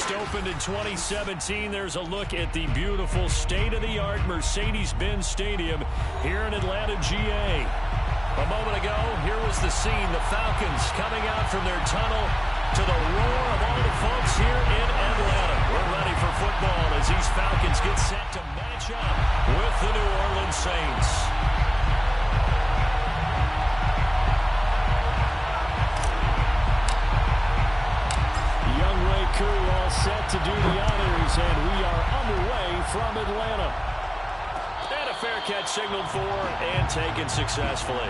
Opened in 2017. There's a look at the beautiful state-of-the-art Mercedes-Benz Stadium here in Atlanta, GA. A moment ago, here was the scene. The Falcons coming out from their tunnel to the roar of all the folks here in Atlanta. We're ready for football as these Falcons get set to match up with the New Orleans Saints. Crew all set to do the honors, and we are underway from Atlanta. And a fair catch signaled for and taken successfully.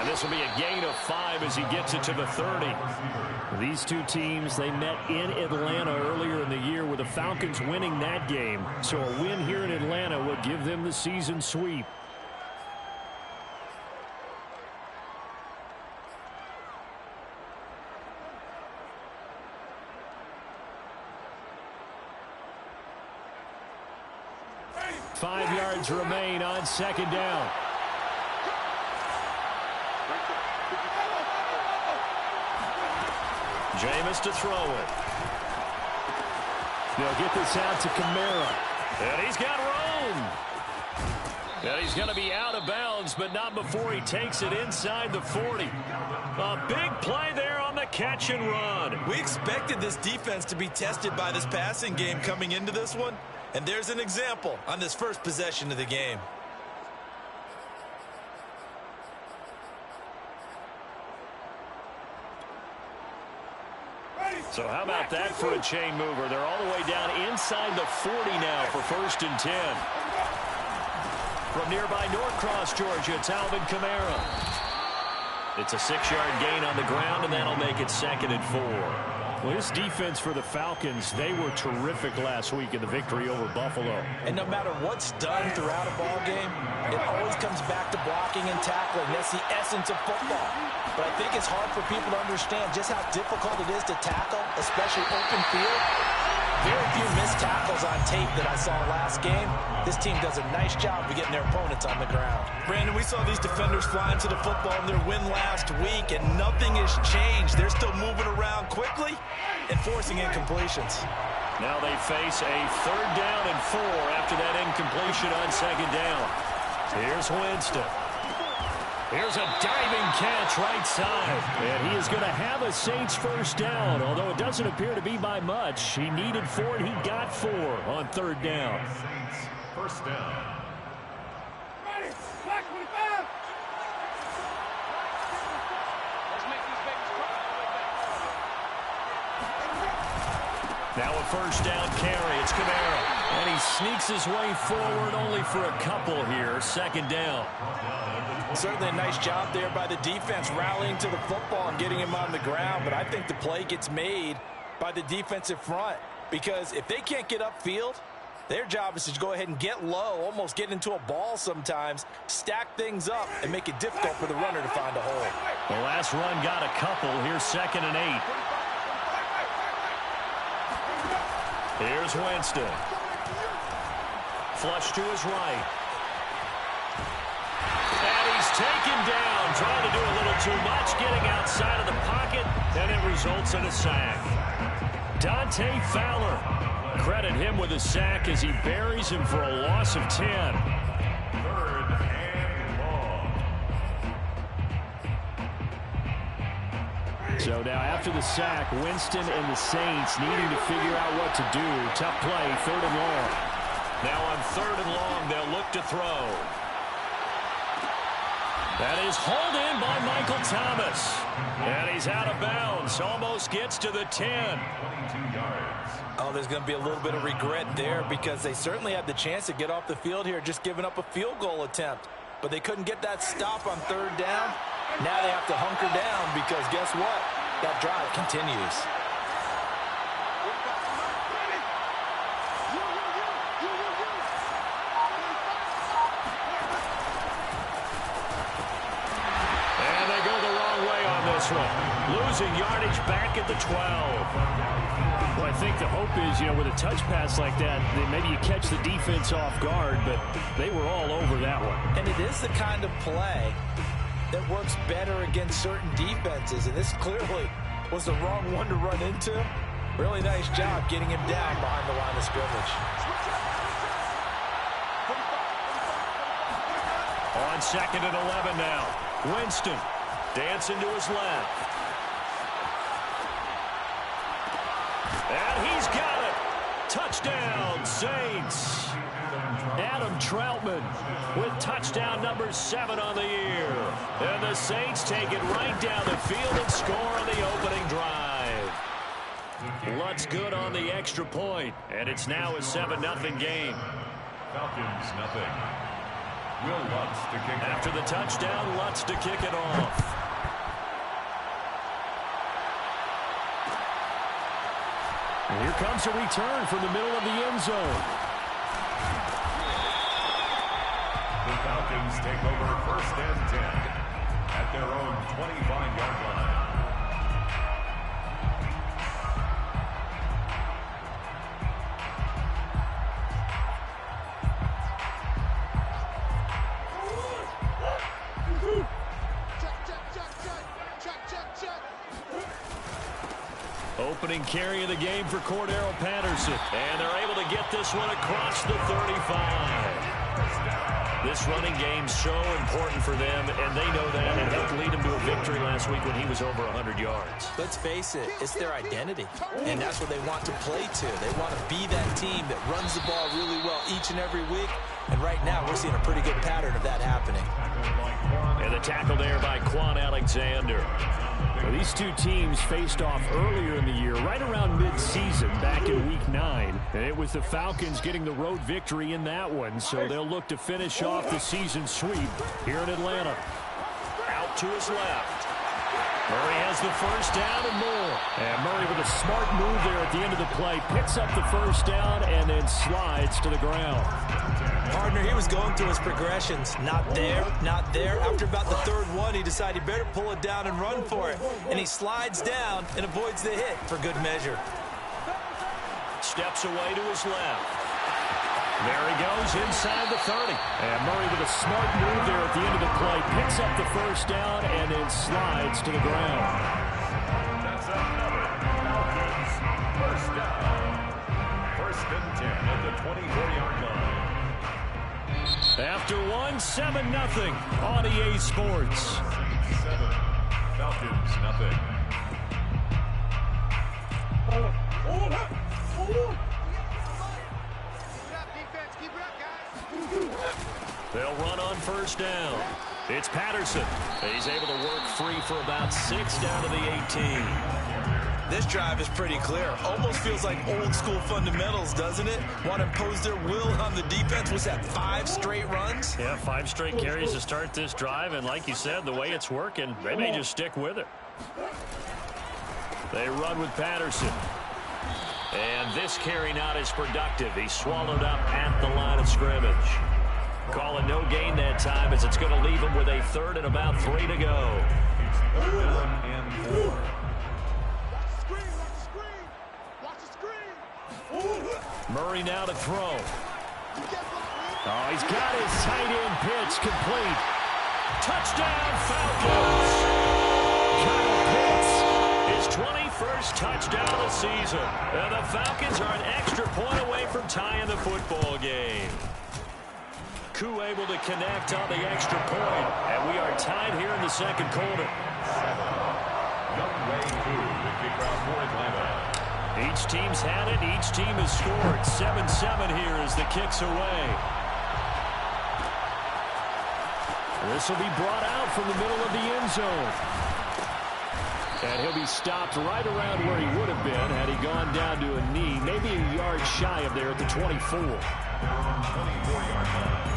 This will be a gain of 5 as he gets it to the 30. These two teams, they met in Atlanta earlier in the year with the Falcons winning that game. So a win here in Atlanta would give them the season sweep. Five yards remain on second down. Jameis to throw it. They'll get this out to Kamara. And he's got room. And he's going to be out of bounds, but not before he takes it inside the 40. A big play there on the catch and run. We expected this defense to be tested by this passing game coming into this one. And there's an example on this first possession of the game. So how about that for a chain mover? They're all the way down inside the 40 now for 1st and 10. From nearby Norcross, Georgia, it's Alvin Kamara. It's a 6-yard gain on the ground, and that'll make it 2nd and 4. Well, this defense for the Falcons, they were terrific last week in the victory over Buffalo. And no matter what's done throughout a ball game, it always comes back to blocking and tackling. That's the essence of football. But I think it's hard for people to understand just how difficult it is to tackle, especially open field. Very few missed tackles on tape that I saw last game. This team does a nice job of getting their opponents on the ground. Brandon, we saw these defenders flying to the football in their win last week, and nothing has changed. They're still moving around quickly and forcing incompletions. Now they face a 3rd down and 4 after that incompletion on 2nd down. Here's Winston. Here's a diving catch right side. And he is going to have a Saints 1st down, although it doesn't appear to be by much. He needed 4, and he got 4 on 3rd down. 1st down. Now a 1st down carry. It's Kamara. And he sneaks his way forward only for a couple here. Second down. Certainly a nice job there by the defense rallying to the football and getting him on the ground. But I think the play gets made by the defensive front, because if they can't get upfield, their job is to go ahead and get low, almost get into a ball sometimes, stack things up, and make it difficult for the runner to find a hole. The last run got a couple. Here's 2nd and 8. Here's Winston. Flush to his right. And he's taken down, trying to do a little too much, getting outside of the pocket, and it results in a sack. Dante Fowler. Credit him with a sack as he buries him for a loss of 10. 3rd and long. So now after the sack, Winston and the Saints needing to figure out what to do. Tough play, 3rd and long. Now on 3rd and long, they'll look to throw. That is hauled in by Michael Thomas. And he's out of bounds. Almost gets to the 10. 22 yards. Oh, there's going to be a little bit of regret there, because they certainly had the chance to get off the field here, just giving up a field goal attempt. But they couldn't get that stop on 3rd down. Now they have to hunker down, because guess what? That drive continues. And they go the wrong way on this one. Losing yardage back at the 12. Well, I think the hope is, with a touch pass like that, maybe you catch the defense off guard, but they were all over that one. And it is the kind of play that works better against certain defenses, and this clearly was the wrong one to run into. Really nice job getting him down behind the line of scrimmage. On 2nd and 11 now. Winston dancing to his left. And he's got it. Touchdown, Saints. Adam Troutman with touchdown number 7 on the year. And the Saints take it right down the field and score on the opening drive. Lutz good on the extra point, and it's now a 7-0 game. Falcons nothing. Will Lutz to kick After the touchdown, Lutz to kick it off. And here comes a return from the middle of the end zone. The Falcons take over 1st and 10 at their own 25-yard line. Opening carry of the game for Cordero Patterson. And they're able to get this one across the 35. This running game's so important for them, and they know that. It helped lead them to a victory last week when he was over 100 yards. Let's face it, it's their identity, and that's what they want to play to. They want to be that team that runs the ball really well each and every week, and right now we're seeing a pretty good pattern of that happening. And the tackle there by Quan Alexander. Now, these two teams faced off earlier in the year, right around mid-season, back in Week 9. And it was the Falcons getting the road victory in that one, so they'll look to finish off the season sweep here in Atlanta. Out to his left. Murray has the first down and more. And Murray with a smart move there at the end of the play, picks up the first down and then slides to the ground. Partner, he was going through his progressions. Not there, not there. After about the 3rd one, he decided he better pull it down and run for it. And he slides down and avoids the hit for good measure. Steps away to his left. There he goes inside the 30. And Murray with a smart move there at the end of the play, picks up the first down and then slides to the ground. That's another Falcons first down. 1st and 10 at the 24-yard line. After 1-7-0 on EA Sports. 7, Falcons nothing. They'll run on first down. It's Patterson. He's able to work free for about 6 down to the 18. This drive is pretty clear. Almost feels like old school fundamentals, doesn't it? Want to impose their will on the defense. Was that 5 straight runs? Yeah, 5 straight carries to start this drive. And like you said, the way it's working, they may just stick with it. They run with Patterson. And this carry not as productive. He's swallowed up at the line of scrimmage. Calling no gain that time as it's going to leave him with a 3rd and about 3 to go. It's 3rd and 4. Murray now to throw. Oh, he's got his tight end pitch complete. Touchdown, Falcons. Kyle Pitts, his 21st touchdown of the season. And the Falcons are an extra point away from tying the football game. Koo able to connect on the extra point. And we are tied here in the second quarter. Youngway Koo, the kicker for Atlanta. Each team's had it. Each team has scored. 7-7 here as the kick's away. This will be brought out from the middle of the end zone. And he'll be stopped right around where he would have been had he gone down to a knee, maybe a yard shy of there at the 24. 24-yard line.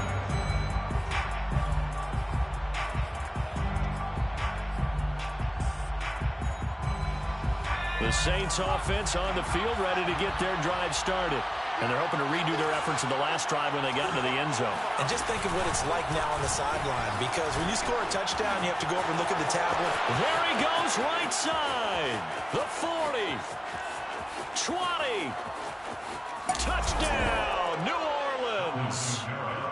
The Saints offense on the field, ready to get their drive started. And they're hoping to redo their efforts in the last drive when they got into the end zone. And just think of what it's like now on the sideline, because when you score a touchdown, you have to go over and look at the tablet. There he goes, right side. The 40. 20. Touchdown, New Orleans.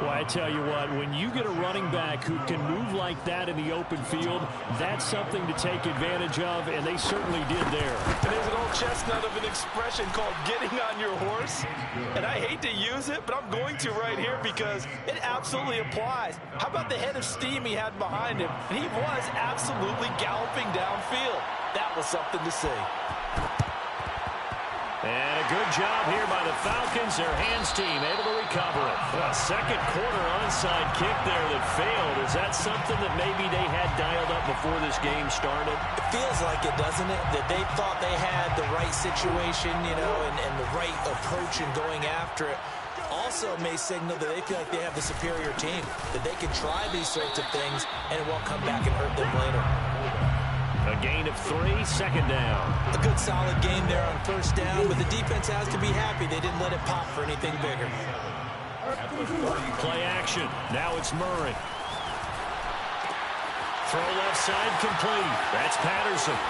Well, I tell you what, when you get a running back who can move like that in the open field, that's something to take advantage of, and they certainly did there. And there's an old chestnut of an expression called getting on your horse. And I hate to use it, but I'm going to right here because it absolutely applies. How about the head of steam he had behind him? And he was absolutely galloping downfield. That was something to see. And a good job here by the Falcons. Their hands team able to recover it. A second quarter onside kick there that failed. Is that something that maybe they had dialed up before this game started? It feels like it, doesn't it? That they thought they had the right situation, you know, and the right approach in going after it. Also may signal that they feel like they have the superior team, that they can try these sorts of things and it won't come back and hurt them later. A gain of 3, second down. A good solid game there on first down, but the defense has to be happy they didn't let it pop for anything bigger. Play action. Now it's Murray. Throw left side complete. That's Patterson.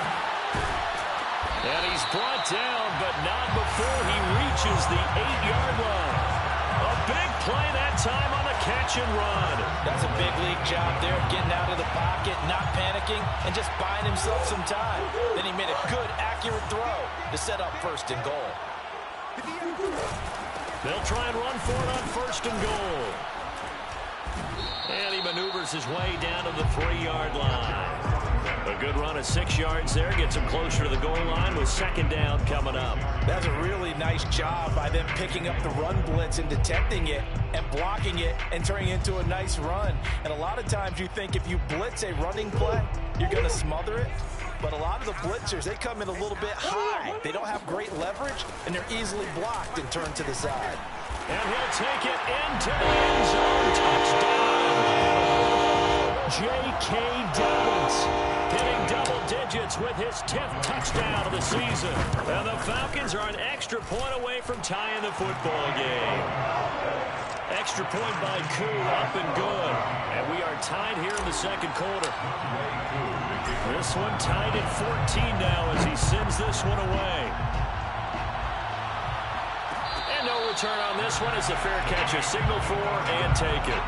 And he's brought down, but not before he reaches the 8-yard line. A big play that time on the catch and run. That's a big league job there, getting out of the pocket, not panicking, and just buying himself some time. Then he made a good, accurate throw to set up first and goal. They'll try and run for it on first and goal. And he maneuvers his way down to the 3-yard line. A good run of 6 yards there. Gets him closer to the goal line with second down coming up. That's a really nice job by them picking up the run blitz and detecting it and blocking it and turning it into a nice run. And a lot of times you think if you blitz a running play, you're going to smother it. But a lot of the blitzers, they come in a little bit high. They don't have great leverage, and they're easily blocked and turned to the side. And he'll take it into the end zone. Touchdown. J.K. Dobbins hitting double digits with his 10th touchdown of the season. And the Falcons are an extra point away from tying the football game. Extra point by Koo, up and good. And we are tied here in the second quarter. This one tied at 14 now as he sends this one away. And no return on this one as the fair catch is signaled for and taken.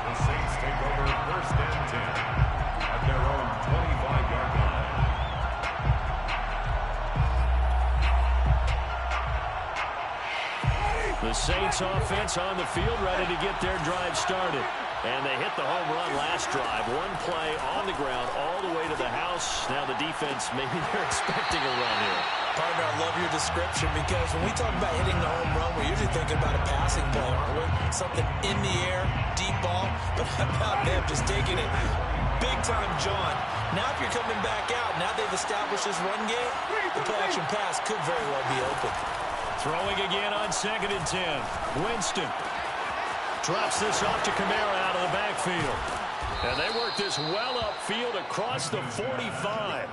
The Saints take over first and 10 at their own 25-yard line. The Saints offense on the field ready to get their drive started. And they hit the home run last drive. One play on the ground all the way to the house. Now the defense, maybe they're expecting a run here. Partner, I love your description because when we talk about hitting the home run, we're usually thinking about a passing play, aren't we? Something in the air, deep ball. But how about them just taking it Big time, John. Now if you're coming back out, now they've established this run game, the play-action pass could very well be open. Throwing again on 2nd and 10. Winston drops this off to Kamara out of the backfield. And they work this well upfield across the 45.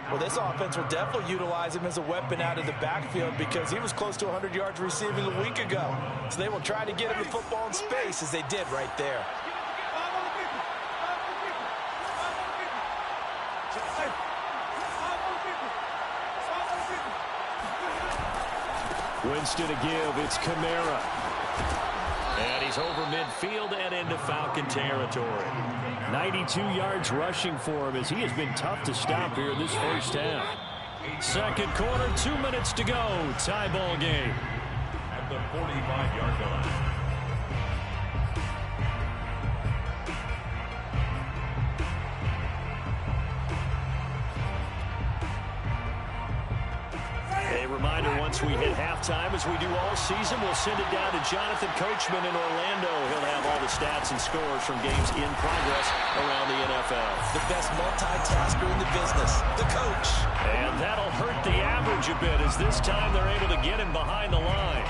Well, this offense will definitely utilize him as a weapon out of the backfield because he was close to 100 yards receiving a week ago. So they will try to get him the football in space as they did right there. Winston to give. It's Kamara. And he's over midfield and into Falcon territory. 92 yards rushing for him as he has been tough to stop here in this first half. Second quarter, 2 minutes to go. Tie ball game. At the 45-yard line. Reminder, once we hit halftime, as we do all season, we'll send it down to Jonathan Coachman in Orlando. He'll have all the stats and scores from games in progress around the NFL. The best multitasker in the business, the coach. And that'll hurt the average a bit as this time they're able to get him behind the line.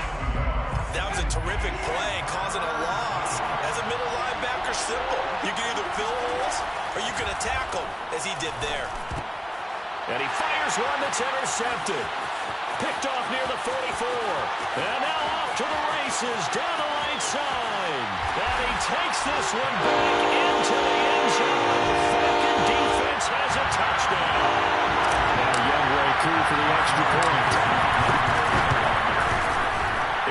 That was a terrific play, causing a loss. As a middle linebacker, simple. You can either fill holes or you can attack them, as he did there. And he fires one that's intercepted. Picked off near the 44. And now off to the races down the right side. And he takes this one back into the end zone. The Falcon defense has a touchdown. Now Youngway through for the extra point.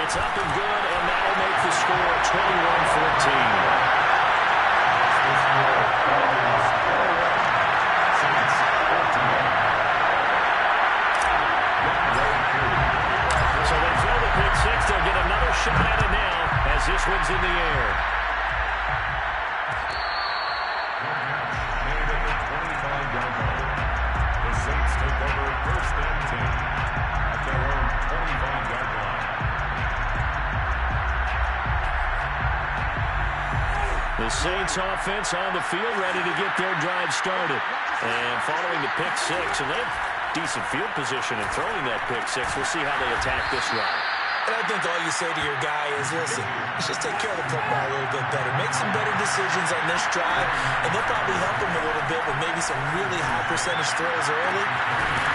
It's up and good, and that'll make the score 21-14. They'll get another shot at it now as this one's in the air. Made at the 25-yard line. The Saints take over 1st and 10 at their own 25-yard line. The Saints offense on the field ready to get their drive started. And following the pick six, and they have decent field position in throwing that pick six. We'll see how they attack this round. And I think all you say to your guy is, listen, let's just take care of the football a little bit better. Make some better decisions on this drive, and they'll probably help him a little bit with maybe some really high percentage throws early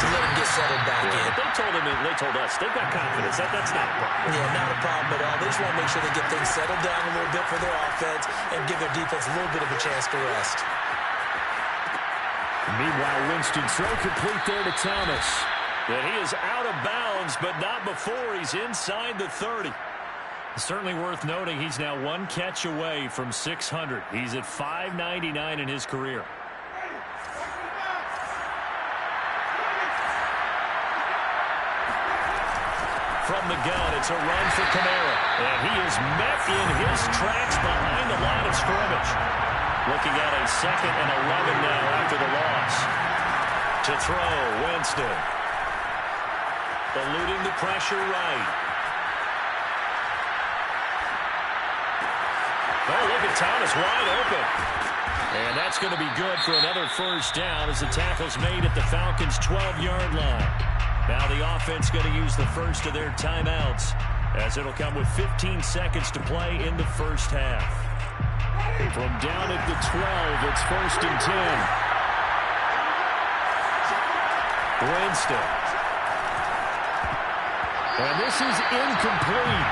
to let him get settled back in. They told him, and they told us, they've got confidence. That's not a problem. Yeah, not a problem at all. They just want to make sure they get things settled down a little bit for their offense and give their defense a little bit of a chance to rest. Meanwhile, Winston throw complete there to Thomas. And he is out of bounds, but not before he's inside the 30. Certainly worth noting he's now one catch away from 600. He's at 599 in his career. From the gun, it's a run for Kamara. And he is met in his tracks behind the line of scrimmage. Looking at a 2nd and 11 now after the loss. To throw, Winston. Eluding the pressure right. Oh, look at Thomas wide open. And that's going to be good for another first down as the tackle's made at the Falcons' 12-yard line. Now the offense going to use the first of their timeouts as it'll come with 15 seconds to play in the first half. From down at the 12, it's 1st and 10. Winston. And this is incomplete.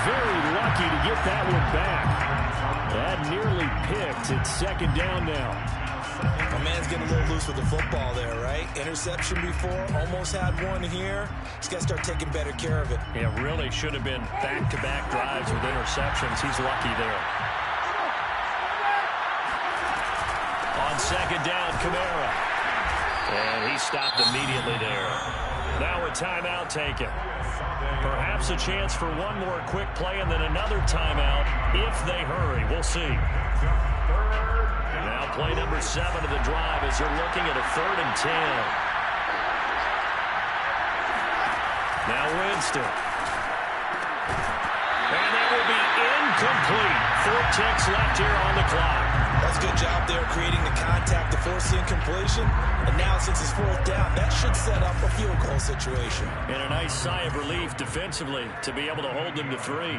Very lucky to get that one back. That nearly picked. It's 2nd down now. My man's getting a little loose with the football there, right? Interception before, almost had one here. He's got to start taking better care of it. Yeah, really should have been back-to-back drives with interceptions. He's lucky there. On 2nd down, Kamara. And he stopped immediately there. Now a timeout taken. Perhaps a chance for one more quick play and then another timeout if they hurry. We'll see. Now play number 7 of the drive as they're looking at a 3rd and 10. Now Winston. And that will be incomplete. 4 ticks left here on the clock. That's a good job there creating the contact to force the incompletion. And now, since it's fourth down, that should set up a field goal situation. And a nice sigh of relief defensively to be able to hold them to 3.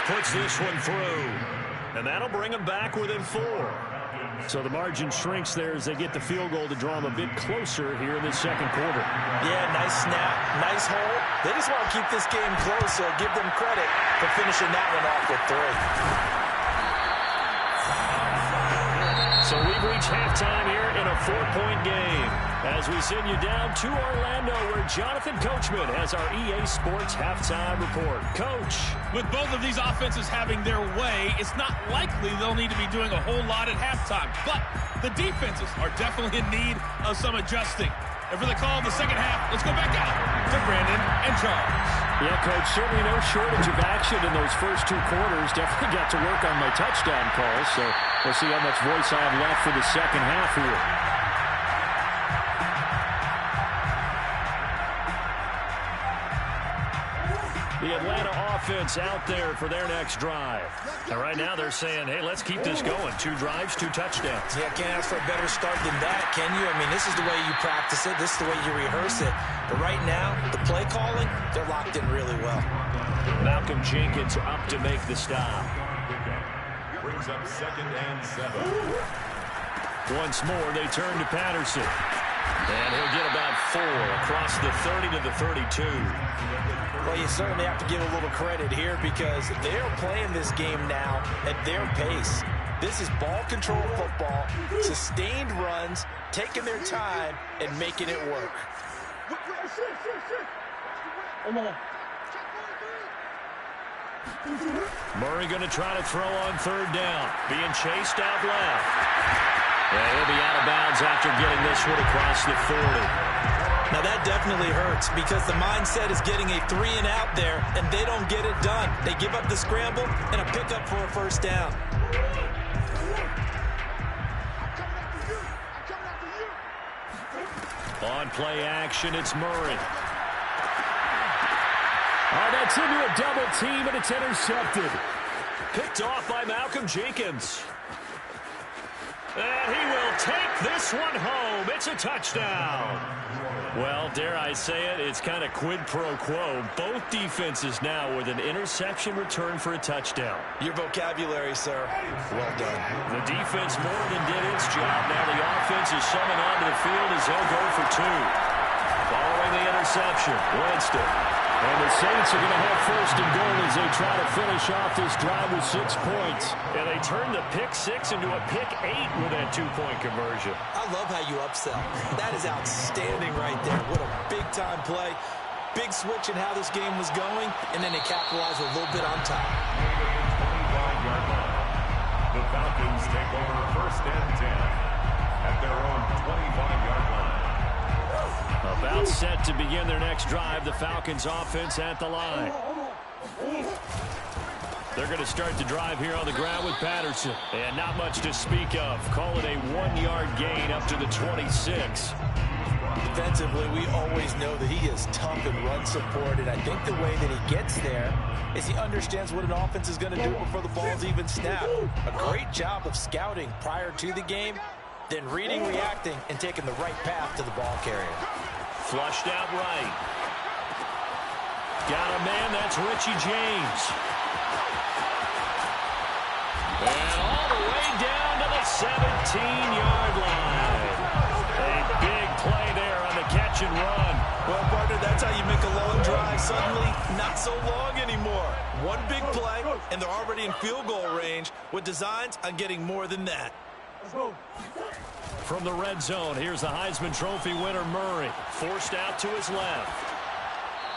Puts this one through. And that'll bring them back within 4. So the margin shrinks there as they get the field goal to draw them a bit closer here in the second quarter. Yeah, nice snap, nice hole. They just want to keep this game close, so give them credit for finishing that one off with 3. So we've reached halftime here in a 4-point game as we send you down to Orlando where Jonathan Coachman has our EA Sports halftime report. Coach. With both of these offenses having their way, it's not likely they'll need to be doing a whole lot at halftime. But the defenses are definitely in need of some adjusting. And for the call of the second half, let's go back out to Brandon and Charles. Yeah, Coach, certainly no shortage of action in those first 2 quarters. Definitely got to work on my touchdown calls, so we'll see how much voice I have left for the second half here. The Atlanta offense out there for their next drive. And right now they're saying, hey, let's keep this going. 2 drives, 2 touchdowns. Yeah, can't ask for a better start than that, can you? I mean, this is the way you practice it. This is the way you rehearse it. But right now, the play calling, they're locked in really well. Malcolm Jenkins up to make the stop. Brings up 2nd and 7. Once more, they turn to Patterson. And he'll get about 4 across the 30 to the 32. Well, you certainly have to give a little credit here because they're playing this game now at their pace. This is ball control football, sustained runs, taking their time, and making it work. Murray going to try to throw on 3rd down. Being chased out left. And he'll be out of bounds after getting this one across the 40. Now that definitely hurts because the mindset is getting a 3 and out there, and they don't get it done. They give up the scramble and a pickup for a 1st down. On play action, it's Murray. Oh, that's into a double team, and it's intercepted. Picked off by Malcolm Jenkins. And he will take this one home. It's a touchdown. Well, dare I say it, it's kind of quid pro quo. Both defenses now with an interception return for a touchdown. Your vocabulary, sir. Well done. The defense more than did its job. Now the offense is summoned onto the field as they'll go for 2. Following the interception, Winston. And the Saints are going to have 1st and goal as they try to finish off this drive with 6 points. And they turn the pick 6 into a pick 8 with that 2-point conversion. I love how you upsell. That is outstanding right there. What a big-time play. Big switch in how this game was going, and then they capitalized a little bit on top. 25-yard line. The Falcons take over 1st and 10 at their own 25-yard line. About set to begin their next drive. The Falcons offense at the line. They're going to start the drive here on the ground with Patterson. And not much to speak of. Call it a 1-yard gain up to the 26. Defensively, we always know that he is tough in run support, and I think the way that he gets there is he understands what an offense is going to do before the ball's even snapped. A great job of scouting prior to the game, then reading, reacting, and taking the right path to the ball carrier. Flushed out right. Got a man, that's Richie James. And all the way down to the 17-yard line. A big play there on the catch and run. Well, partner, that's how you make a long drive suddenly not so long anymore. One big play, and they're already in field goal range with designs on getting more than that. From the red zone, here's the Heisman Trophy winner, Murray. Forced out to his left.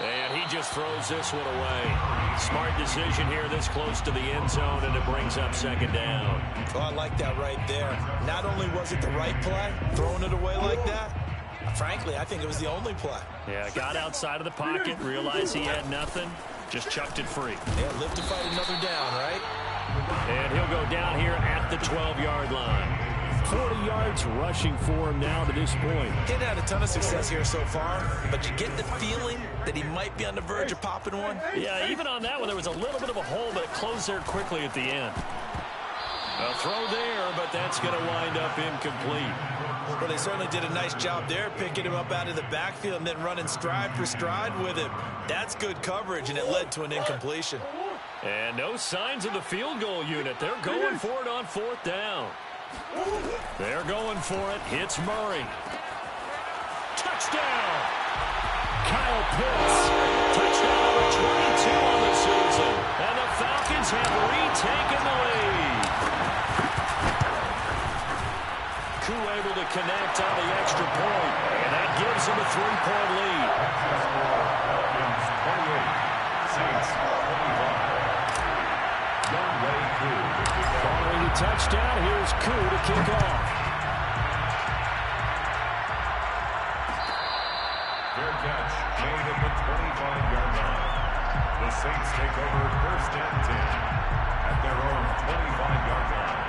And he just throws this one away. Smart decision here this close to the end zone, and it brings up 2nd down. Oh, I like that right there. Not only was it the right play, throwing it away like that, frankly, I think it was the only play. Yeah, got outside of the pocket, realized he had nothing, just chucked it free. Yeah, live to fight another down, right? And he'll go down here at the 12-yard line. 40 yards rushing for him now to this point. He had a ton of success here so far, but you get the feeling that he might be on the verge of popping one. Yeah, even on that one, there was a little bit of a hole, but it closed there quickly at the end. A throw there, but that's going to wind up incomplete. Well, they certainly did a nice job there, picking him up out of the backfield and then running stride for stride with him. That's good coverage, and it led to an incompletion. And no signs of the field goal unit. They're going for it on 4th down. They're going for it. Hits Murray. Touchdown! Kyle Pitts. Touchdown number 22 on the season. And the Falcons have retaken the lead. Koo able to connect on the extra point. And that gives them a 3-point lead. Falcons 28, Saints 25. Following the touchdown, here's Koo to kick off. Fair catch made at the 25-yard line. The Saints take over 1st and 10 at their own 25-yard line.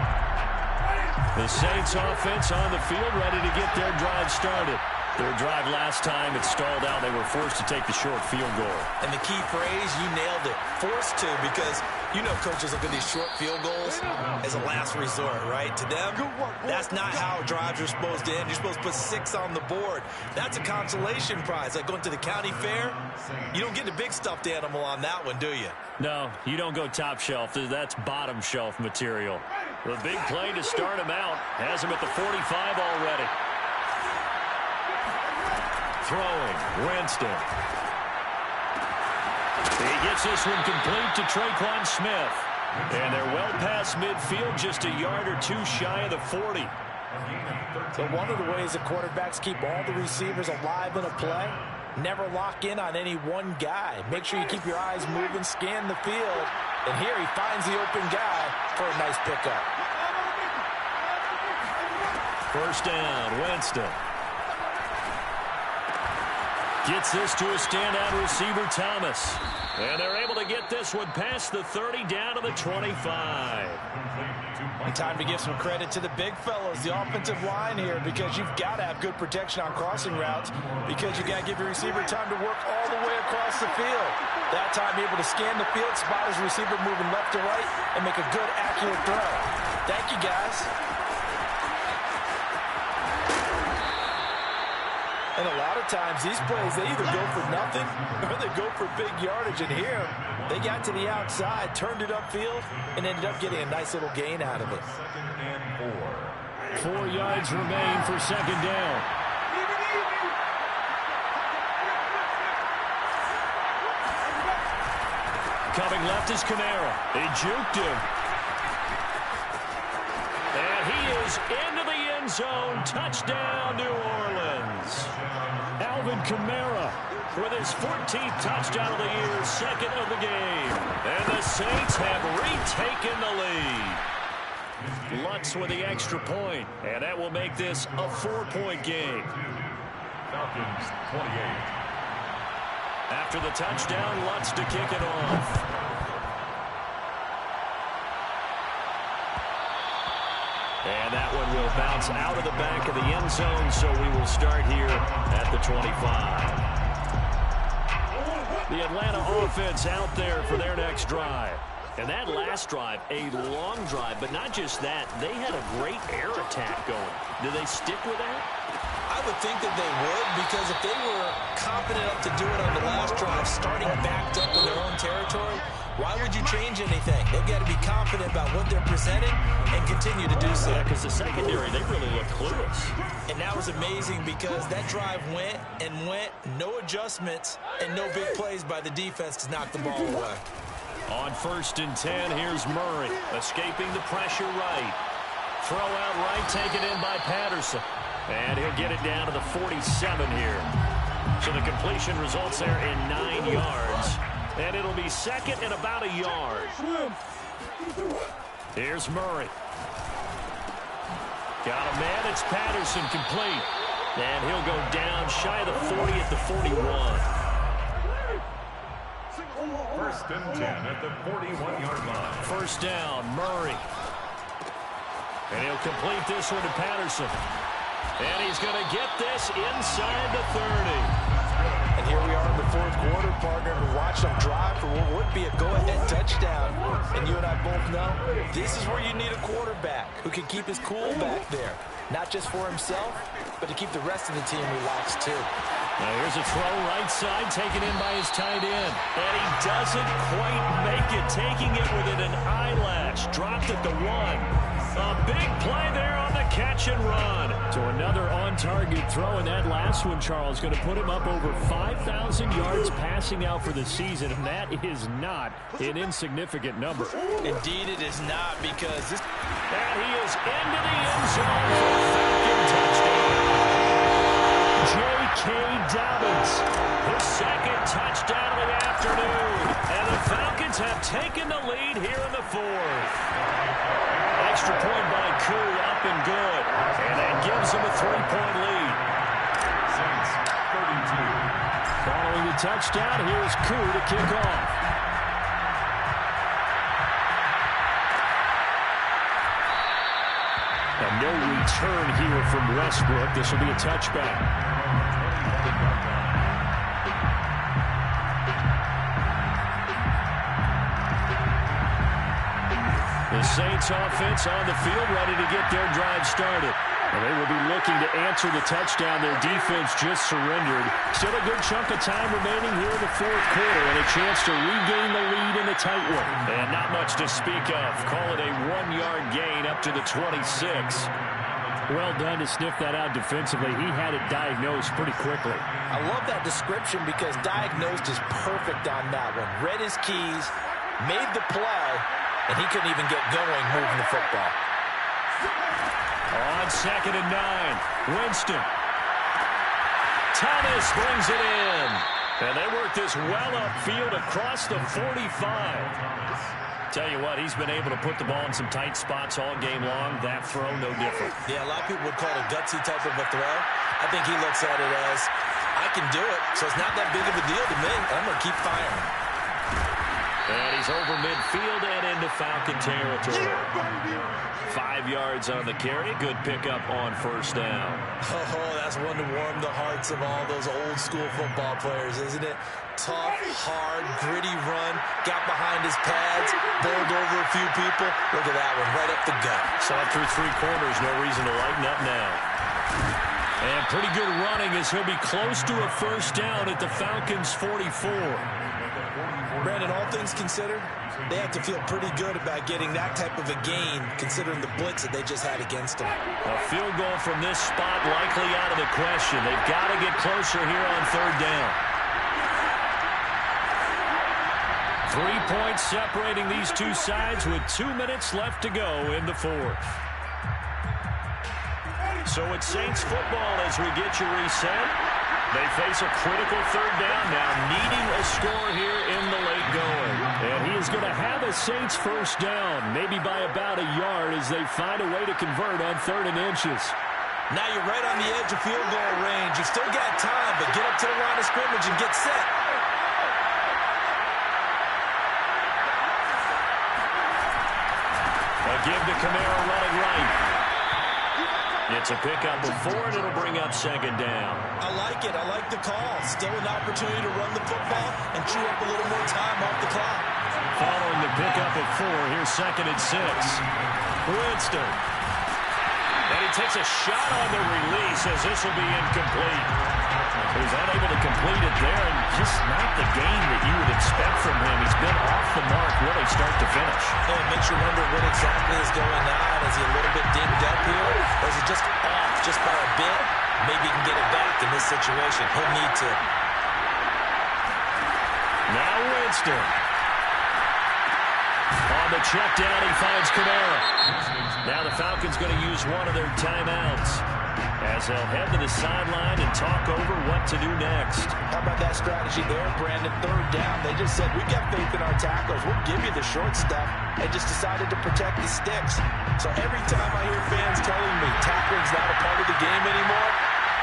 The Saints offense on the field ready to get their drive started. Their drive last time, it stalled out. They were forced to take the short field goal. And the key phrase, you nailed it, forced to, because you know coaches look at these short field goals as a last resort, right? To them, that's not how drives are supposed to end. You're supposed to put 6 on the board. That's a consolation prize. Like going to the county fair, you don't get a big stuffed animal on that one, do you? No, you don't go top shelf. That's bottom shelf material. The big play to start him out has him at the 45 already. Throwing, Winston. He gets this one complete to Traquan Smith. And they're well past midfield, just a yard or two shy of the 40. So one of the ways that quarterbacks keep all the receivers alive in a play, never lock in on any one guy. Make sure you keep your eyes moving, scan the field. And here he finds the open guy for a nice pickup. 1st down, Winston. Gets this to a standout receiver, Thomas. And they're able to get this one past the 30 down to the 25. And time to give some credit to the big fellows, the offensive line here, because you've got to have good protection on crossing routes, because you got to give your receiver time to work all the way across the field. That time able to scan the field, spot his receiver moving left to right, and make a good, accurate throw. Thank you, guys. And a lot of times, these plays, they either go for nothing or they go for big yardage. And here, they got to the outside, turned it upfield, and ended up getting a nice little gain out of it. 4 yards remain for 2nd down. Coming left is Kamara. He juked him. And he is into the end zone. Touchdown, New Orleans. Alvin Kamara with his 14th touchdown of the year, 2nd of the game. And the Saints have retaken the lead. Lutz with the extra point, and that will make this a 4-point game. Falcons 28. After the touchdown, Lutz to kick it off. And that one will bounce out of the back of the end zone, so we will start here at the 25. The Atlanta offense out there for their next drive. And that last drive, a long drive, but not just that. They had a great air attack going. Do they stick with that? I would think that they would, because if they were confident enough to do it on the last drive, starting backed up in their own territory, why would you change anything? They've got to be confident about what they're presenting and continue to do so. Yeah, because the secondary, they really look clueless. And that was amazing, because that drive went and went, no adjustments, and no big plays by the defense to knock the ball away. On 1st and 10, here's Murray, escaping the pressure right. Throw out right, taken in by Patterson. And he'll get it down to the 47 here. So the completion results there in 9 yards. And it'll be 2nd and about a yard. Here's Murray. Got a man, it's Patterson, complete. And he'll go down shy of the 40 at the 41. 1st and 10 at the 41-yard line. 1st down, Murray. And he'll complete this one to Patterson. And he's going to get this inside the 30. And here we are in the fourth quarter, partner, to watch them drive for what would be a go-ahead touchdown. And you and I both know this is where you need a quarterback who can keep his cool back there. Not just for himself, but to keep the rest of the team relaxed too. Now here's a throw right side, taken in by his tight end. And he doesn't quite make it, taking it within an eyelash. Dropped at the 1. A big play there on the catch and run. So another on-target throw, and that last one, Charles, going to put him up over 5,000 yards passing out for the season, and that is not an insignificant number. Indeed it is not, because this... And he is into the end zone for a Falcon touchdown. J.K. Dobbins, his second touchdown of the afternoon. And the Falcons have taken the lead here in the fourth. Extra point by Koo, up and good. And that gives him a 3-point lead. Saints, 32. Following the touchdown, here's Koo to kick off. And no return here from Westbrook. This will be a touchback. The Saints offense on the field, ready to get their drive started. And they will be looking to answer the touchdown. Their defense just surrendered. Still a good chunk of time remaining here in the fourth quarter, and a chance to regain the lead in a tight one. And not much to speak of. Call it a 1-yard gain up to the 26. Well done to sniff that out defensively. He had it diagnosed pretty quickly. I love that description because diagnosed is perfect on that one. Read his keys, made the play, and he couldn't even get going moving the football. On 2nd and 9, Winston. Thomas brings it in. And they work this well upfield across the 45. Tell you what, he's been able to put the ball in some tight spots all game long. That throw, no different. Yeah, a lot of people would call it a gutsy type of a throw. I think he looks at it as, I can do it, so it's not that big of a deal to me. I'm going to keep firing. And he's over midfield and into Falcon territory. 5 yards on the carry. Good pickup on first down. Oh, that's one to warm the hearts of all those old school football players, isn't it? Tough, hard, gritty run. Got behind his pads, bowled over a few people. Look at that one, right up the gut. Saw it through 3 quarters. No reason to lighten up now. And pretty good running as he'll be close to a first down at the Falcons' 44. Brandon, all things considered, they have to feel pretty good about getting that type of a gain, considering the blitz that they just had against them. A field goal from this spot likely out of the question. They've got to get closer here on 3rd down. 3 points separating these two sides with 2 minutes left to go in the fourth. So it's Saints football as we get you reset. They face a critical 3rd down now, needing a score here in the late going. And he is going to have a Saints first down, maybe by about a yard as they find a way to convert on 3rd and inches. Now you're right on the edge of field goal range. You still got time, but get up to the line of scrimmage and get set. A give to Kamara running right. It's a pickup of 4, and it'll bring up 2nd down. I like it. I like the call. Still an opportunity to run the football and chew up a little more time off the clock. Following the pickup of 4, here's 2nd and 6. Winston. And he takes a shot on the release as this will be incomplete. He's unable to complete it there, and just not the game that you would expect from him. He's been off the mark really start to finish. Yeah, it makes you wonder what exactly is going on. Is he a little bit dinged up here, or is he just off just by a bit? Maybe he can get it back in this situation. He'll need to. Now Winston. On the check down, he finds Kamara. Now the Falcons going to use one of their timeouts as they'll head to the sideline and talk over what to do next. How about that strategy there, Brandon? 3rd down. They just said, we've got faith in our tacklers. We'll give you the short stuff. They just decided to protect the sticks. So every time I hear fans telling me tackling's not a part of the game anymore,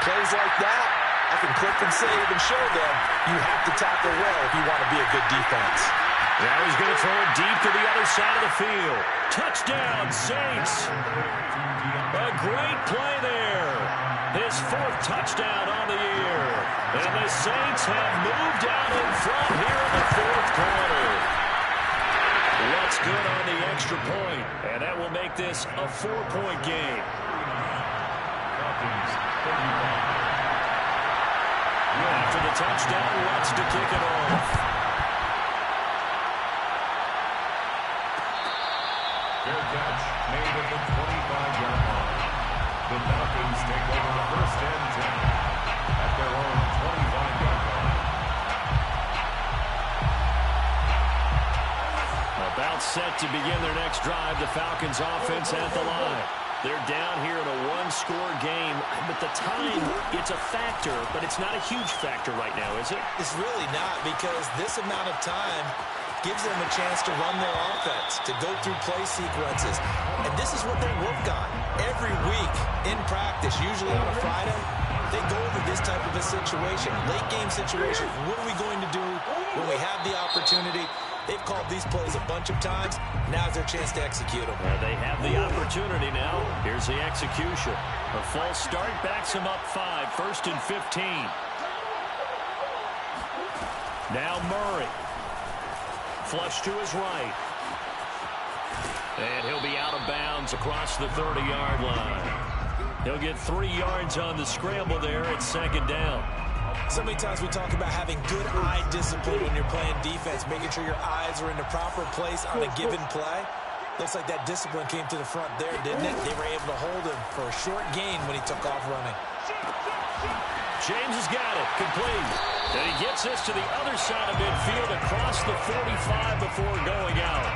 plays like that, I can click and save and show them you have to tackle well if you want to be a good defense. Now he's going to throw it deep to the other side of the field. Touchdown, Saints. A great play there. His 4th touchdown on the year. And the Saints have moved out in front here in the 4th quarter. What's good on the extra point? And that will make this a 4-point game. After the touchdown, wants to kick it off. Fair catch made at the 25-yard line. The Falcons take over the 1st and 10 at their own 25-yard line. About set to begin their next drive. The Falcons offense at the line. They're down here in a 1-score game, but the time, it's a factor, but it's not a huge factor right now, is it? It's really not, because this amount of time gives them a chance to run their offense, to go through play sequences. And this is what they work on every week in practice, usually on a Friday. They go over this type of a situation, late game situation. What are we going to do when we have the opportunity? They've called these plays a bunch of times. Now's their chance to execute them. They have the opportunity now. Here's the execution. A false start backs him up 5, 1st and 15. Now Murray. Flush to his right. And he'll be out of bounds across the 30-yard line. He'll get 3 yards on the scramble there at 2nd down. So many times we talk about having good eye discipline when you're playing defense, making sure your eyes are in the proper place on a given play. Looks like that discipline came to the front there, didn't it? They were able to hold him for a short gain when he took off running. James has got it, complete. And he gets this to the other side of midfield across the 45 before going out.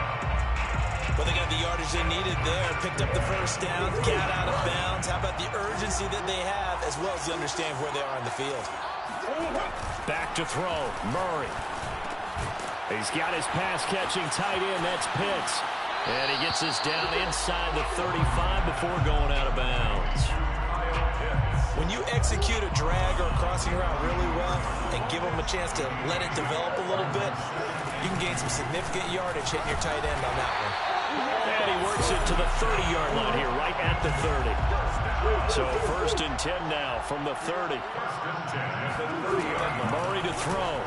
Well, they got the yardage they needed there, picked up the 1st down, got out of bounds. How about the urgency that they have, as well as the understanding where they are in the field? Back to throw, Murray. He's got his pass-catching tight end, that's Pitts. And he gets this down inside the 35 before going out of bounds. When you execute a drag or a crossing route really well and give them a chance to let it develop a little bit, you can gain some significant yardage hitting your tight end on that one. And he works it to the 30-yard line here, right at the 30. So 1st and 10 now from the 30. Murray to throw.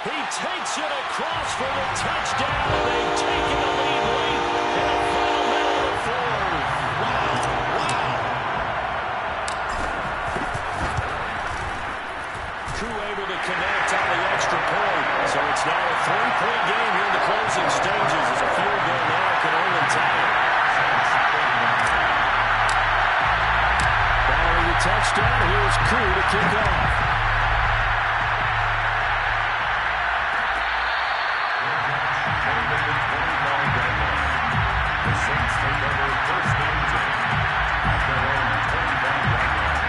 He takes it across for the touchdown, and they've taken the lead late in a final minute of the 4th. Wow. Crew able to connect on the extra point. So it's now a 3-point game here in the closing stages as a field goal now can only tie it. Following the touchdown, here's Crew to kick off. The Saints take over 1st and 10 at their own 25-yard line.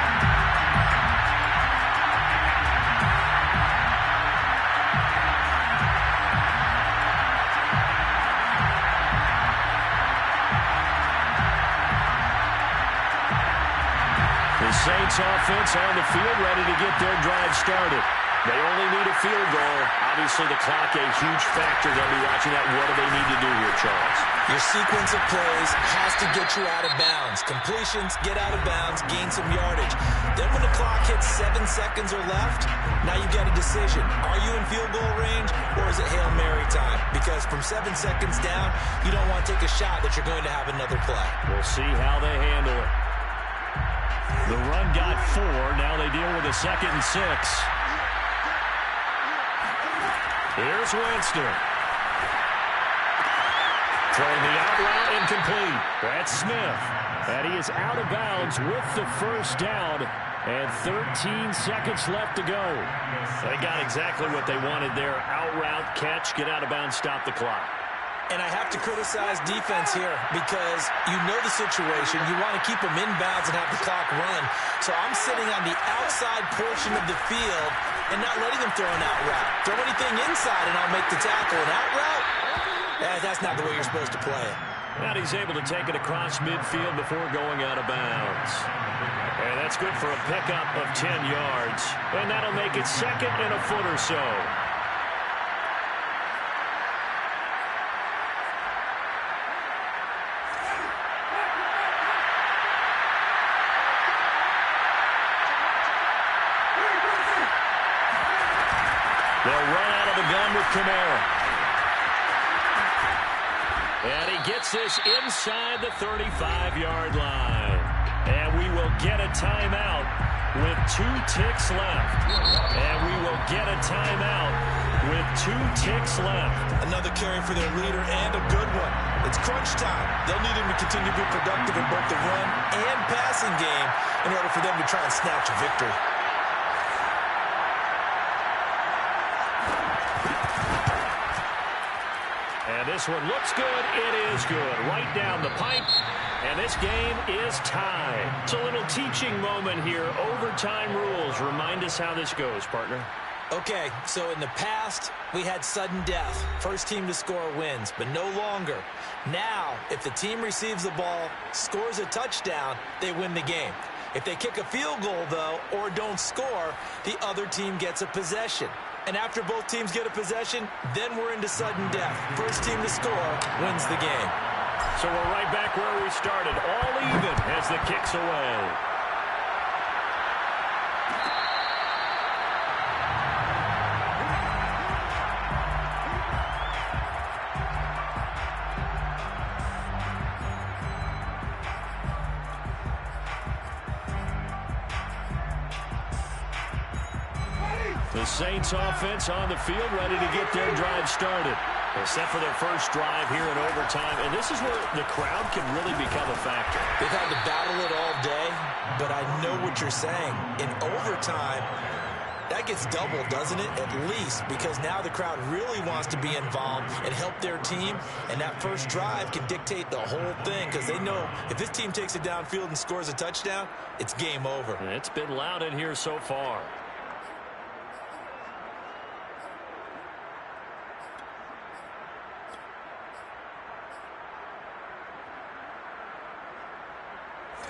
The Saints offense on the field ready to get their drive started. They only need a field goal. Obviously, the clock a huge factor. They'll be watching that. What do they need to do here, Charles? Your sequence of plays has to get you out of bounds. Completions, get out of bounds, gain some yardage. Then when the clock hits 7 seconds or left, now you've got a decision. Are you in field goal range, or is it Hail Mary time? Because from 7 seconds down, you don't want to take a shot that you're going to have another play. We'll see how they handle it. The run got 4. Now they deal with a 2nd and 6. Here's Winston. Throwing the out route incomplete. That's Smith. And he is out of bounds with the 1st down. And 13 seconds left to go. They got exactly what they wanted there. Out route, catch, get out of bounds, stop the clock. And I have to criticize defense here because you know the situation. You want to keep them inbounds and have the clock run. So I'm sitting on the outside portion of the field and not letting them throw an out route. Throw anything inside and I'll make the tackle. An out route? That's not the way you're supposed to play it. And he's able to take it across midfield before going out of bounds. And that's good for a pickup of 10 yards. And that'll make it second and a foot or so. They'll run out of the gun with Kamara. And he gets this inside the 35-yard line. And we will get a timeout with 2 ticks left. And we will get a timeout with 2 ticks left. Another carry for their leader and a good one. It's crunch time. They'll need him to continue to be productive in both the run and passing game in order for them to try and snatch a victory. And this one looks good. It is good. Right down the pipe. And this game is tied. It's a little teaching moment here. Overtime rules. Remind us how this goes, partner. Okay, so in the past, we had sudden death. First team to score wins, but no longer. Now, if the team receives the ball, scores a touchdown, they win the game. If they kick a field goal, though, or don't score, the other team gets a possession. And after both teams get a possession, then we're into sudden death. First team to score wins the game. So we're right back where we started. All even as the kick's away. The Saints offense on the field, ready to get their drive started. They're set for their first drive here in overtime, and this is where the crowd can really become a factor. They've had to battle it all day, but I know what you're saying. In overtime, that gets doubled, doesn't it? At least, because now the crowd really wants to be involved and help their team, and that first drive can dictate the whole thing because they know if this team takes it downfield and scores a touchdown, it's game over. And it's been loud in here so far.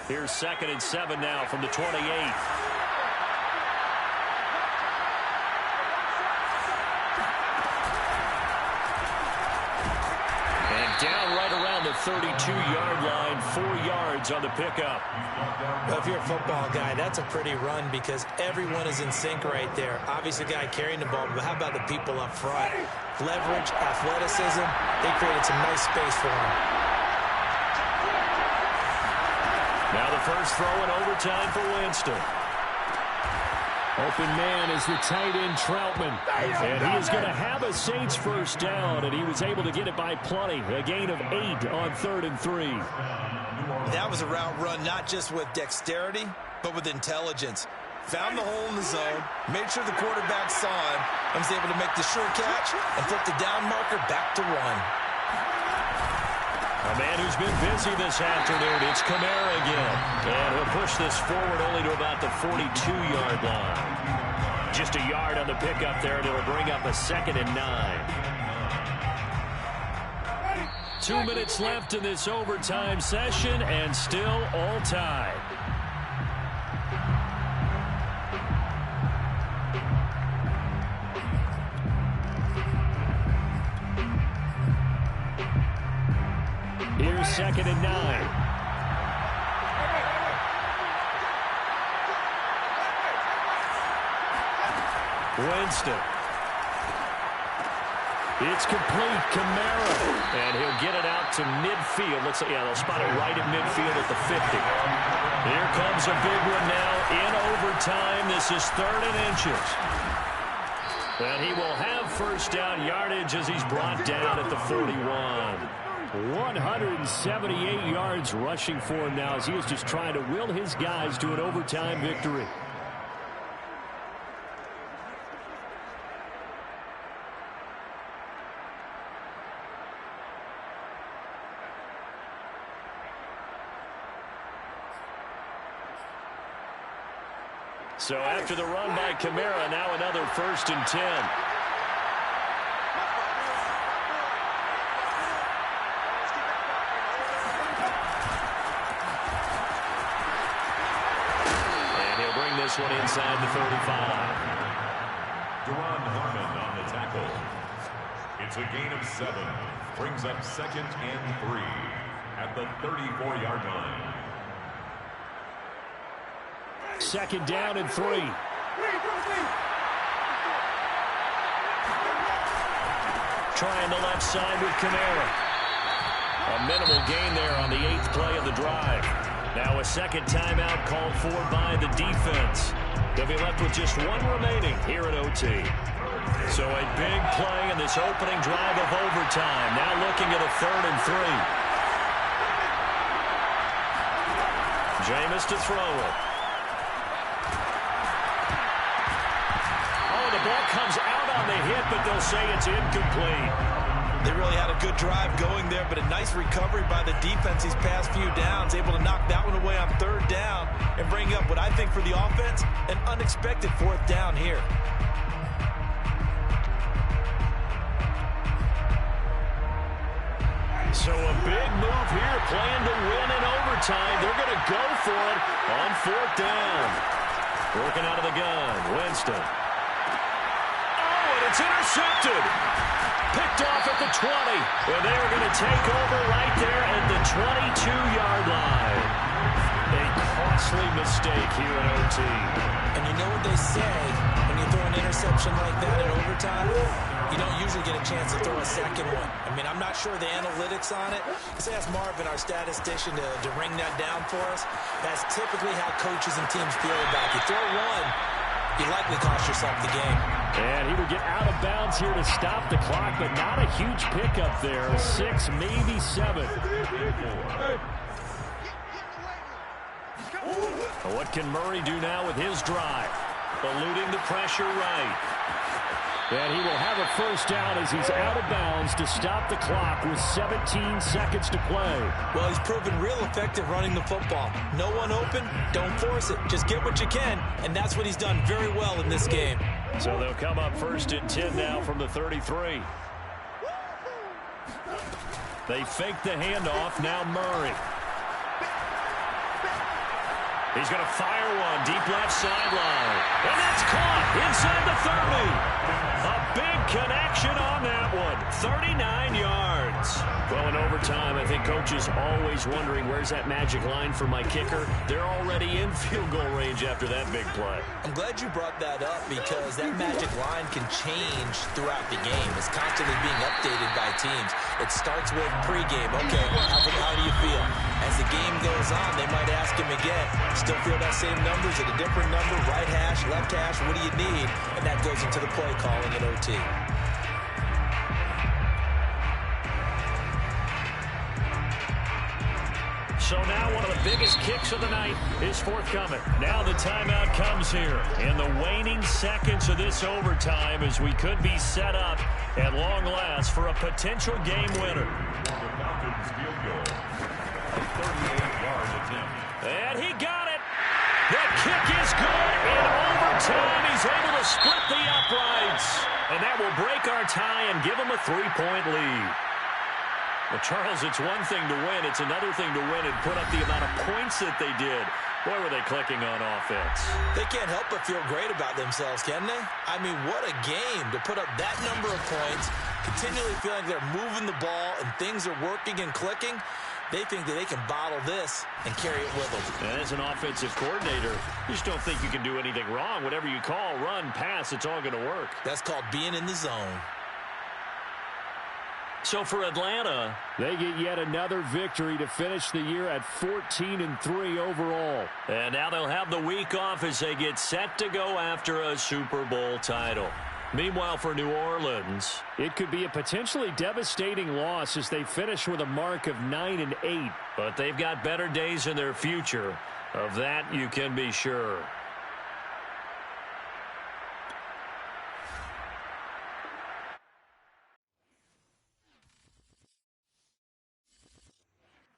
Here's 2nd and 7 now from the 28. And down right around the 32-yard line, 4 yards on the pickup. Well, if you're a football guy, that's a pretty run because everyone is in sync right there. Obviously, the guy carrying the ball, but how about the people up front? Leverage, athleticism, they created some nice space for him. Now the first throw in overtime for Winston. Open man is the tight end Troutman. And he is going to have a Saints first down, and he was able to get it by plenty. A gain of 8 on 3rd and 3. That was a route run not just with dexterity, but with intelligence. Found the hole in the zone, made sure the quarterback saw him, and was able to make the sure catch and flip the down marker back to 1. A man who's been busy this afternoon, it's Kamara again. And he'll push this forward only to about the 42-yard line. Just a yard on the pickup there, and it'll bring up a 2nd and 9. 2 minutes left in this overtime session, and still all tied. Here's 2nd and 9. Winston. It's complete. Kamara. And he'll get it out to midfield. Looks like, yeah, they'll spot it right at midfield at the 50. Here comes a big one now in overtime. This is 3rd and inches. And he will have first down yardage as he's brought down at the 41. 178 yards rushing for him now as he is just trying to will his guys to an overtime victory. So after the run by Kamara, now another 1st and 10. this one inside the 35. Duron Harmon on the tackle. It's a gain of 7. Brings up 2nd and 3 at the 34-yard line. 2nd down and 3. Trying the left side with Kamara. A minimal gain there on the 8th play of the drive. Now a second timeout called for by the defense. They'll be left with just one remaining here at OT. So a big play in this opening drive of overtime. Now looking at a 3rd and 3. Jameis to throw it. Oh, the ball comes out on the hit, but they'll say it's incomplete. They really had a good drive going there, but a nice recovery by the defense these past few downs, able to knock that one away on 3rd down and bring up what I think for the offense, an unexpected 4th down here. So a big move here, playing to win in overtime. They're going to go for it on 4th down. Working out of the gun, Winston. Oh, and it's intercepted. Picked off at the 20. And they're going to take over right there at the 22-yard line. A costly mistake here at OT. And you know what they say, when you throw an interception like that in overtime, you don't usually get a chance to throw a second one. I mean, I'm not sure the analytics on it. Let's ask Marvin, our statistician, to ring that down for us. That's typically how coaches and teams feel about it. You throw one, you likely cost yourself the game. And he will get out of bounds here to stop the clock, but not a huge pickup there. 6, maybe 7. What can Murray do now with his drive? Eluding the pressure right. And he will have a 1st down as he's out of bounds to stop the clock with 17 seconds to play. Well, he's proven real effective running the football. No one open, don't force it. Just get what you can, and that's what he's done very well in this game. So they'll come up 1st and 10 now from the 33. They fake the handoff, now Murray. He's going to fire one deep left sideline. And that's caught inside the 30. A big connection on that one. 39 yards. Well, in overtime, I think Coach is always wondering, where's that magic line for my kicker? They're already in field goal range after that big play. I'm glad you brought that up because that magic line can change throughout the game. It's constantly being updated by teams. It starts with pregame. Okay, how do you feel? As the game goes on, they might ask him again, still feel that same number? Is it a different number? Right hash, left hash, what do you need? And that goes into the play calling at OT. So now one of the biggest kicks of the night is forthcoming. Now the timeout comes here in the waning seconds of this overtime as we could be set up at long last for a potential game winner. The Falcons field goal. A 38-yard attempt. And he got it. The kick is good. In overtime, he's able to split the uprights. And that will break our tie and give him a 3-point lead. Well, Charles, it's one thing to win. It's another thing to win and put up the amount of points that they did. Boy, were they clicking on offense. They can't help but feel great about themselves, can they? I mean, what a game to put up that number of points, continually feeling they're moving the ball and things are working and clicking. They think that they can bottle this and carry it with them. And as an offensive coordinator, you just don't think you can do anything wrong. Whatever you call, run, pass, it's all going to work. That's called being in the zone. So for Atlanta, they get yet another victory to finish the year at 14-3 overall. And now they'll have the week off as they get set to go after a Super Bowl title. Meanwhile, for New Orleans, it could be a potentially devastating loss as they finish with a mark of 9-8. But they've got better days in their future. Of that, you can be sure.